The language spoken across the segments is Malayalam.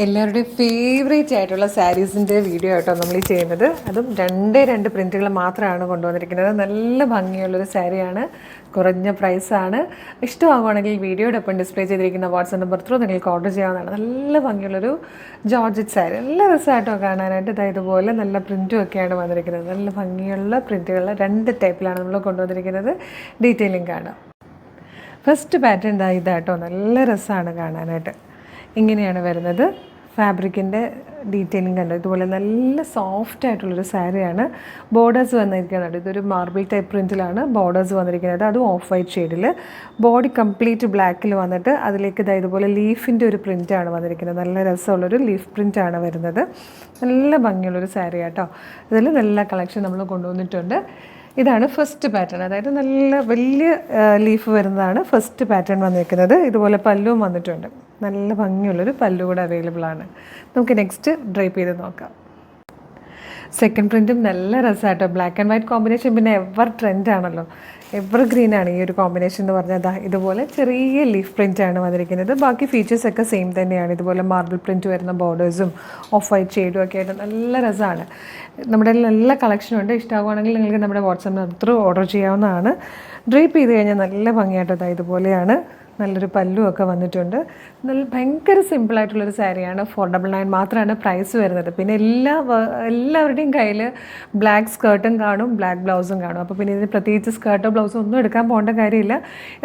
എല്ലാവരുടെയും ഫേവറേറ്റ് ആയിട്ടുള്ള സാരീസിൻ്റെ വീഡിയോ ആയിട്ടോ നമ്മൾ ഈ ചെയ്യുന്നത്. അതും രണ്ട് പ്രിൻറ്റുകൾ മാത്രമാണ് കൊണ്ടുവന്നിരിക്കുന്നത്. നല്ല ഭംഗിയുള്ളൊരു സാരിയാണ്, കുറഞ്ഞ പ്രൈസാണ്. ഇഷ്ടമാകുവാണെങ്കിൽ വീഡിയോയുടെ ഒപ്പം ഡിസ്പ്ലേ ചെയ്തിരിക്കുന്ന വാട്സ്ആപ്പ് നമ്പർ ത്രൂ നിങ്ങൾക്ക് ഓർഡർ ചെയ്യാവുന്നതാണ്. നല്ല ഭംഗിയുള്ളൊരു ജോർജറ്റ് സാരി, നല്ല രസമായിട്ടോ കാണാനായിട്ട്. ഇതുപോലെ നല്ല പ്രിൻറ്റും ഒക്കെയാണ് വന്നിരിക്കുന്നത്. നല്ല ഭംഗിയുള്ള പ്രിൻറ്റുകൾ 2 ടൈപ്പിലാണ് നമ്മൾ കൊണ്ടുവന്നിരിക്കുന്നത്. ഡീറ്റെയിലിംഗ് കാണാം. ഫസ്റ്റ് പാറ്റേൺ ഇതാട്ടോ, നല്ല രസമാണ് കാണാനായിട്ട്. ഇങ്ങനെയാണ് വരുന്നത്. ഫാബ്രിക്കിൻ്റെ ഡീറ്റെയിലിംഗ് കണ്ടോ, ഇതുപോലെ നല്ല സോഫ്റ്റ് ആയിട്ടുള്ളൊരു സാരിയാണ്. ബോർഡേഴ്സ് വന്നിരിക്കുന്നത്, ഇതൊരു മാർബിൾ ടൈപ്പ് പ്രിൻറ്റിലാണ് ബോർഡേഴ്സ് വന്നിരിക്കുന്നത്. അതും ഓഫ് വൈറ്റ് ഷെയ്ഡിൽ. ബോഡി കംപ്ലീറ്റ് ബ്ലാക്കിൽ വന്നിട്ട് അതിലേക്ക് ഇതുപോലെ ലീഫിൻ്റെ ഒരു പ്രിൻറ്റാണ് വന്നിരിക്കുന്നത്. നല്ല രസമുള്ളൊരു ലീഫ് പ്രിൻറ്റാണ് വരുന്നത്. നല്ല ഭംഗിയുള്ളൊരു സാരി കേട്ടോ. ഇതിൽ നല്ല കളക്ഷൻ നമ്മൾ കൊണ്ടുവന്നിട്ടുണ്ട്. ഇതാണ് ഫസ്റ്റ് പാറ്റേൺ, അതായത് നല്ല വലിയ ലീഫ് വരുന്നതാണ് ഫസ്റ്റ് പാറ്റേൺ വന്നിരിക്കുന്നത്. ഇതുപോലെ പല്ലുവും വന്നിട്ടുണ്ട്. നല്ല ഭംഗിയുള്ളൊരു പല്ലു കൂടെ അവൈലബിൾ ആണ്. നമുക്ക് നെക്സ്റ്റ് ഡ്രൈപ്പ് ചെയ്ത് നോക്കാം. സെക്കൻഡ് പ്രിൻറ്റും നല്ല രസമായിട്ടോ. ബ്ലാക്ക് ആൻഡ് വൈറ്റ് കോമ്പിനേഷൻ പിന്നെ എവർ ട്രെൻഡാണല്ലോ, എവർ ഗ്രീനാണ് ഈ ഒരു കോമ്പിനേഷൻ എന്ന് പറഞ്ഞാൽ. ഇതുപോലെ ചെറിയ ലീഫ് പ്രിൻ്റാണ് വന്നിരിക്കുന്നത്. ബാക്കി ഫീച്ചേഴ്സൊക്കെ സെയിം തന്നെയാണ്. ഇതുപോലെ മാർബിൾ പ്രിൻറ്റ് വരുന്ന ബോർഡേഴ്സും ഓഫ് വൈറ്റ് ഷെയ്ഡും ഒക്കെ ആയിട്ട് നല്ല രസമാണ്. നമ്മുടെ നല്ല കളക്ഷനുണ്ട്. ഇഷ്ടമാകുവാണെങ്കിൽ നിങ്ങൾക്ക് നമ്മുടെ വാട്സാപ്പ് നമ്പർ ത്രൂ ഓർഡർ ചെയ്യാവുന്നതാണ്. ഡ്രൈപ്പ് ചെയ്ത് കഴിഞ്ഞാൽ നല്ല ഭംഗിയായിട്ടോ. ഇതുപോലെയാണ്. നല്ലൊരു പല്ലുമൊക്കെ വന്നിട്ടുണ്ട്. നല്ല ഭയങ്കര സിമ്പിളായിട്ടുള്ളൊരു സാരിയാണ്. 499 മാത്രമാണ് പ്രൈസ് വരുന്നത്. പിന്നെ എല്ലാവരുടെയും കയ്യിൽ ബ്ലാക്ക് സ്കേർട്ടും കാണും, ബ്ലാക്ക് ബ്ലൗസും കാണും. അപ്പോൾ പിന്നെ ഇതിന് പ്രത്യേകിച്ച് സ്കേർട്ടോ ബ്ലൗസോ ഒന്നും എടുക്കാൻ പോകേണ്ട കാര്യമില്ല.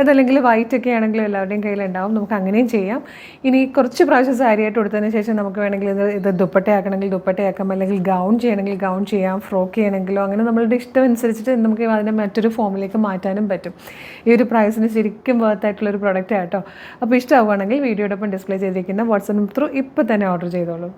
അതല്ലെങ്കിൽ വൈറ്റ് ഒക്കെ ആണെങ്കിലും എല്ലാവരുടെയും കയ്യിലുണ്ടാവും. നമുക്ക് അങ്ങനെയും ചെയ്യാം. ഇനി കുറച്ച് പ്രാവശ്യം സാരിയായിട്ട് കൊടുത്തതിന് ശേഷം നമുക്ക് വേണമെങ്കിൽ ഇത് ദുപ്പട്ടയാക്കണമെങ്കിൽ ദുപ്പട്ടയാക്കാം, അല്ലെങ്കിൽ ഗൗൺ ചെയ്യണമെങ്കിൽ ഗൗൺ ചെയ്യാം, ഫ്രോക്ക് ചെയ്യണമെങ്കിലോ അങ്ങനെ നമ്മളുടെ ഇഷ്ടം അനുസരിച്ചിട്ട് നമുക്ക് അതിനെ മറ്റൊരു ഫോമിലേക്ക് മാറ്റാനും പറ്റും. ഈ ഒരു പ്രൈസിന് ശരിക്കും വർത്തായിട്ടുള്ളൊരു പ്രൊഡക്റ്റ് ആട്ടോ. അപ്പോൾ ഇഷ്ടമാവുകയാണെങ്കിൽ വീഡിയോടൊപ്പം ഡിസ്പ്ലേ ചെയ്തിരിക്കുന്ന വാട്സാപ്പ് ത്രൂ ഇപ്പോൾ തന്നെ ഓർഡർ ചെയ്തോളൂ.